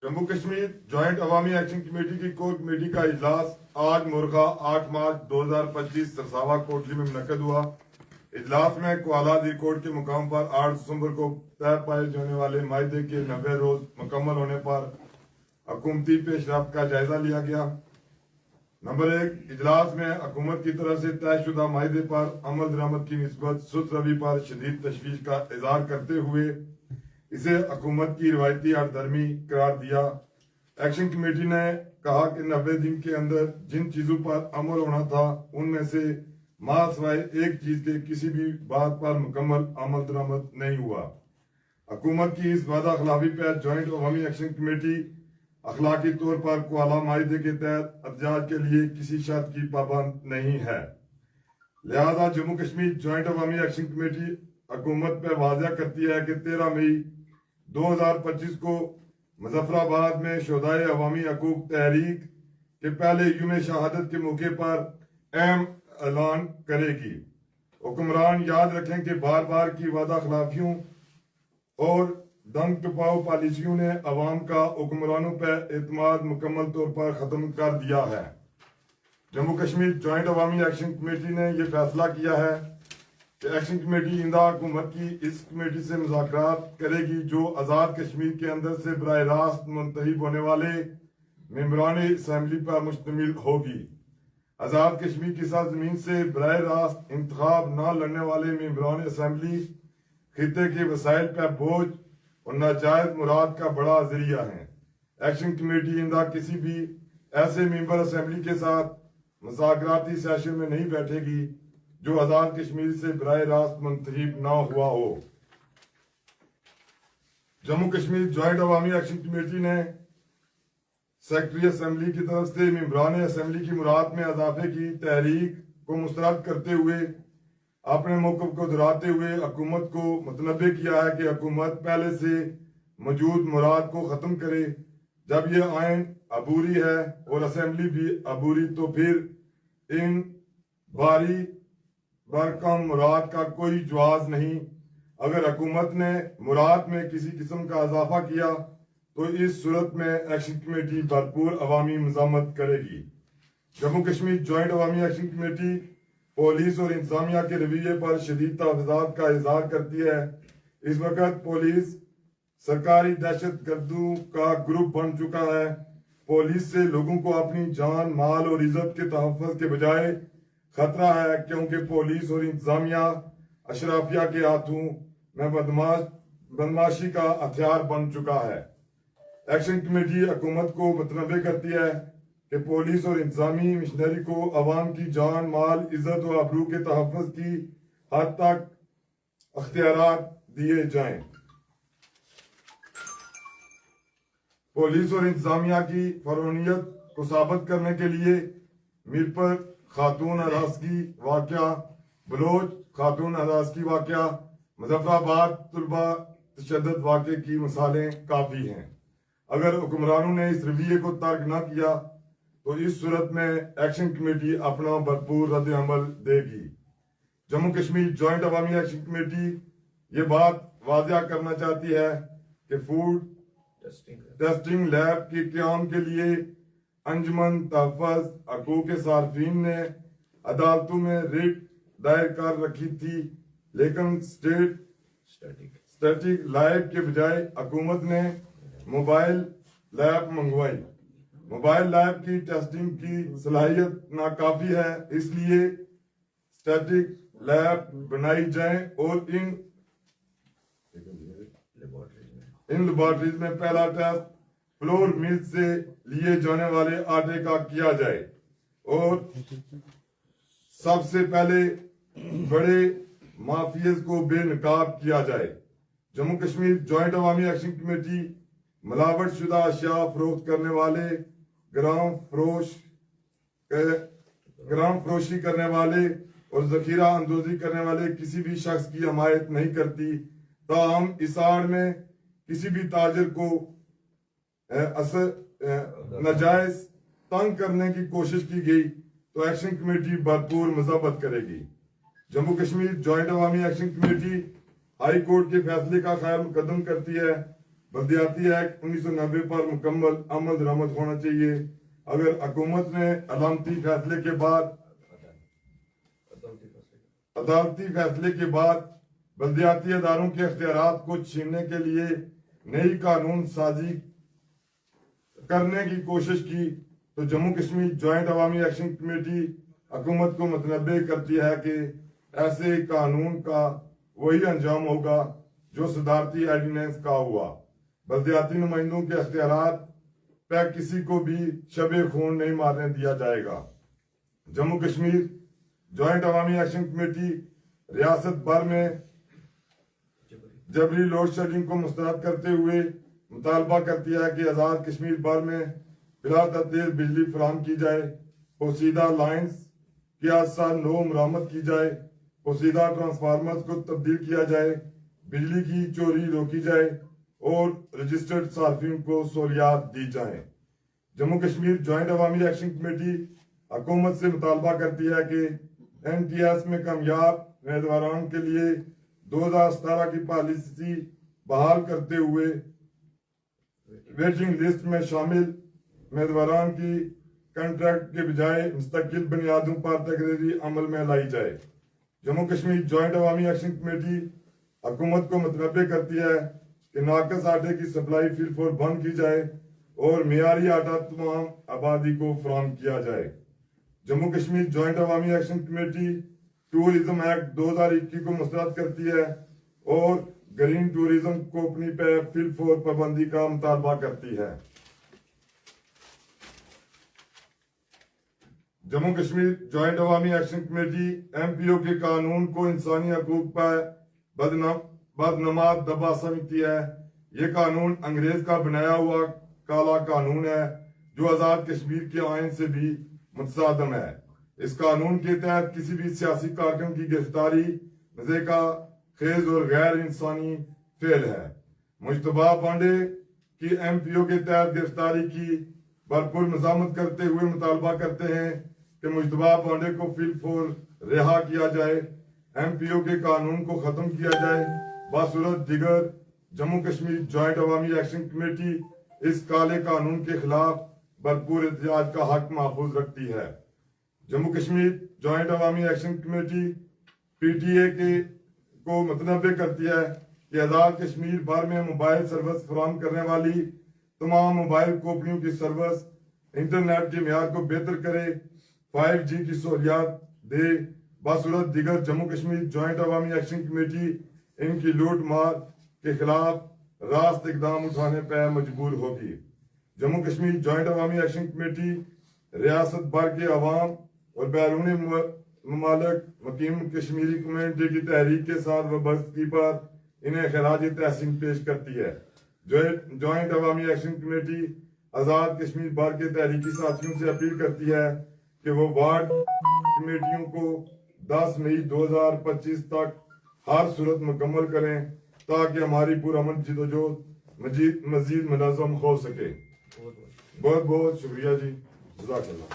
Jammu Kashmir joint अवामी action committee की core committee का इजलास आज मुर्गा 8 मार्च 2025 सरसावा कोटली में मुनक्कद हुआ। इजलास में कुआला कोर्ट के मुकाम पर 8 दिसंबर को तय पाए जाने वाले मायदे के 90 रोज मुकम्मल होने पर हुकूमती पेशरफ्त का जायजा लिया गया। नंबर 1, इजलास में हुकूमत की तरफ से तयशुदा मायदे पर अमल दरामद की निस्बत सुस्त रवि पर शदीद तशवीश का इजहार करते हुए इसे हुकूमत की रिवायती हरदर्मी करार दिया। एक्शन कमेटी ने कहा कि 90 दिन के अंदर जिन चीजों पर अमल होना था उनमें से मासवाए एक चीज के किसी भी बात पर मुकम्मल अमल दरामद नहीं हुआ। हुकूमत की इस वादा खिलाफी पर ज्वाइंट अवामी एक्शन कमेटी अखलाकी तौर पर कुआला मायदे के तहत एहतजाज के लिए किसी शर्त की पाबंद नहीं है। लिहाजा जम्मू कश्मीर ज्वाइंट अवामी एक्शन कमेटी हुकूमत पर वाज़ा करती है कि 13 मई 2025 को मुजफ्फराबाद में शोधाए अवामी हकूक तहरीक के पहले यूम शहादत के मौके पर अहम ऐलान करेगी। हुक्मरान याद रखें कि बार बार की वादा खिलाफियों और दंग टुपाओ पॉलिसियों ने अवाम का हुक्मरानों पर एतमाद मुकम्मल तौर पर खत्म कर दिया है। जम्मू कश्मीर ज्वाइंट अवामी एक्शन कमेटी ने यह फैसला किया है कि एक्शन कमेटी इंदा हुकूमत की इस कमेटी से मुज़ाकरात करेगी जो आज़ाद कश्मीर के अंदर से बराह रास्त मुंतखब होने वाले मेंबरान असम्बली पर मुश्तमिल होगी। आज़ाद कश्मीर की सरजमीन से बराह रास्त इंतखाब न लड़ने वाले मेंबरान असम्बली खिते के वसाइल पर बोझ और नाजायज मुराद का बड़ा जरिया है। एक्शन कमेटी इंदा किसी भी ऐसे मेंबर असम्बली के साथ मुज़ाकराती सेशन में नहीं बैठेगी जो आजाद कश्मीर से बराह रास्त मुंतखब न हुआ हो। जम्मू कश्मीर ज्वाइंट अवामी एक्शन कमेटी ने सेक्रेटरी असम्बली की तरफ से मेंबरान असम्बली की मुराद में इजाफे की तहरीक को मुस्तरद करते हुए अपने मौक़िफ़ को दोहराते हुए हुकूमत को मुतनब्बे किया है कि हुकूमत पहले से मौजूद मुराद को ख़त्म करे। जब यह आइन अबूरी है और असम्बली भी अबूरी तो फिर इन भारी बरकम मुराद का कोई जवाज नहीं। अगर हुकूमत ने मुराद में किसी किस्म का इजाफा किया तो इस सूरत में एक्शन कमेटी भरपूर अवामी मज़ामत करेगी। जम्मू कश्मीर ज्वाइंट अवामी एक्शन कमेटी पुलिस और इंतजामिया के रवैये पर शदीद तहफ़्फ़ुज़ात का इज़हार करती है। इस वक्त पुलिस सरकारी दहशत गर्दों का ग्रुप बन चुका है। पुलिस से लोगों को अपनी जान, माल और इज्जत के तहफ़्फ़ुज़ के बजाय खतरा है, क्योंकि पुलिस और इंतजामिया अशराफिया के हाथों में बदमाशी का हथियार बन चुका है। एक्शन कमेटी हुकूमत को मुतनब्बे करती है कि पुलिस और इंतजामी मिशनरी को अवाम की जान, माल, इज्जत और आबरू के तहफ़्फ़ुज़ की हद तक अख्तियारात दिए जाएं। पुलिस और इंतजामिया की फरौनियत को साबित करने के लिए मीरपुर खातून हरासगी वाक़या, बलोच खातून हरासगी वाक़या, मुजफ्फराबाद तलबा तशद्दुद वाक़े की मिसालें काफ़ी हैं। अगर हुक्मरानों ने इस रवैये को तर्क न किया तो इस सूरत में एक्शन कमेटी अपना भरपूर रद्द अमल देगी। जम्मू कश्मीर ज्वाइंट अवामी एक्शन कमेटी ये बात वाज़िया करना चाहती है कि फूड टेस्टिंग लैब के क़याम के लिए अंजुमन तहफ़्फ़ुज़ हकूक़ सार्फिन ने अदालतों में रिट दायर कर रखी थी, लेकिन स्टैटिक लैब के बजाय हुकूमत ने मोबाइल लैब मंगवाई। मोबाइल लैब की टेस्टिंग की सलाहियत नाकाफी है, इसलिए स्टैटिक लैब बनाई जाए और इन लेबॉर्ट्रीज में पहला टेस्ट फ्लोर मिल से लिए जाने वाले आटे का किया जाए और सबसे पहले बड़े माफियाज को बेनकाब किया जाए। जम्मू कश्मीर ज्वाइंट अवामी एक्शन कमेटी मिलावट शुदा अशिया फरोख्त करने वाले, ग्राम फरोशी करने वाले और जखीरा अंदोजी करने वाले किसी भी शख्स की हमायत नहीं करती। ताहम इस आड़ में किसी भी ताजिर को नाजायज तंग करने की कोशिश की गई तो एक्शन कमेटी भरपूर मज़म्मत करेगी। जम्मू कश्मीर ज्वाइंट अवामी एक्शन कमेटी हाई कोर्ट के फैसले का खैर मुकदम करती है بلدیاتی ایکٹ 1990 پر مکمل عمل درآمد ہونا چاہیے۔ اگر حکومت نے عدالتی فیصلے کے بعد بلدیاتی اداروں کے اختیارات کو چھیننے کے لیے نئی قانون سازی کرنے کی کوشش کی تو جموں کشمیر جوائنٹ عوامی ایکشن کمیٹی حکومت کو متنبع کرتی ہے کہ ایسے قانون کا وہی انجام ہوگا جو صدارتی آرڈیننس کا ہوا۔ بلدیاتی نمائندوں کے اختیارات پہ کسی کو بھی شب خون نہیں مارنے دیا جائے گا۔ جموں کشمیر جوائنٹ عوامی ایکشن کمیٹی ریاست بھر میں جبری لوڈ شیڈنگ کو مسترد کرتے ہوئے مطالبہ کرتی ہے کہ آزاد کشمیر بھر میں بلا ترتیب بجلی فراہم کی جائے، پوشیدہ لائنز کے حادثہ نو مرمت کی جائے، پوشیدہ ٹرانسفارمرز کو تبدیل کیا جائے، بجلی کی چوری روکی جائے اور رجسٹرڈ صارفین کو سہولیات دی جائیں۔ جموں کشمیر جوائنٹ عوامی ایکشن کمیٹی حکومت سے مطالبہ کرتی ہے کہ NTS میں کامیاب امیدواران کے لیے 2017 کی پالیسی بحال کرتے ہوئے ویٹنگ لسٹ میں شامل امیدواران کی کنٹریکٹ کے بجائے مستقل بنیادوں پر تقرری عمل میں لائی جائے۔ جموں کشمیر جوائنٹ عوامی ایکشن کمیٹی حکومت کو متنبع کرتی ہے کہ ناقص آٹے کی سپلائی فی الفور بند کی جائے اور معیاری آٹا تمام آبادی کو فراہم کیا جائے۔ جموں کشمیر جوائنٹ عوامی ایکشن کمیٹی ٹورزم ایکٹ 2021 کو مسترد کرتی ہے اور گرین ٹورزم کمپنی پہ فی الفور پابندی کا مطالبہ کرتی ہے۔ جموں کشمیر جوائنٹ عوامی ایکشن کمیٹی MPO کے قانون کو انسانی حقوق پر بدنماد دبا سمجھتی ہے۔ یہ قانون انگریز کا بنایا ہوا کالا قانون ہے جو آزاد کشمیر کے آئین سے بھی متصادم ہے۔ اس قانون کے تحت کسی بھی سیاسی کارکن کی گرفتاری مضحکہ خیز اور غیر انسانی فعل ہے۔ مجتبیٰ پانڈے کی MPO کے تحت گرفتاری کی بھرپور مذمت کرتے ہوئے مطالبہ کرتے ہیں کہ مجتبیٰ پانڈے کو فی الفور رہا کیا جائے، MPO کے قانون کو ختم کیا جائے۔ بصورت دیگر جموں کشمیر جوائنٹ عوامی ایکشن کمیٹی اس کالے قانون کے خلاف بھرپور احتجاج کا حق محفوظ رکھتی ہے۔ جموں کشمیر جوائنٹ عوامی ایکشن کمیٹی PTA کو متنبع کرتی ہے کہ آزاد کشمیر بھر میں موبائل سروس فراہم کرنے والی تمام موبائل کمپنیوں کی سروس انٹرنیٹ کے معیار کو بہتر کرے، 5G کی سہولیات دے۔ بصورت دیگر جموں کشمیر جوائنٹ عوامی ایکشن کمیٹی ان کی لوٹ مار کے خلاف راست اقدام اٹھانے پہ مجبور ہوگی۔ جموں کشمیر جوائنٹ عوامی ایکشن کمیٹی ریاست بھر کے عوام اور بیرون ممالک مقیم کشمیری کمیونٹی کی تحریک کے ساتھ وابستگی پر انہیں خراج تحسین پیش کرتی ہے۔ جوائنٹ عوامی ایکشن کمیٹی آزاد کشمیر بھر کے تحریکی ساتھیوں سے اپیل کرتی ہے کہ وہ وارڈ کمیٹیوں کو 10 مئی 2025 تک ہر صورت مکمل کریں تاکہ ہماری پرامن جدوجہد مزید منظم ہو سکے۔ بہت بہت شکریہ جی، جزاک اللہ۔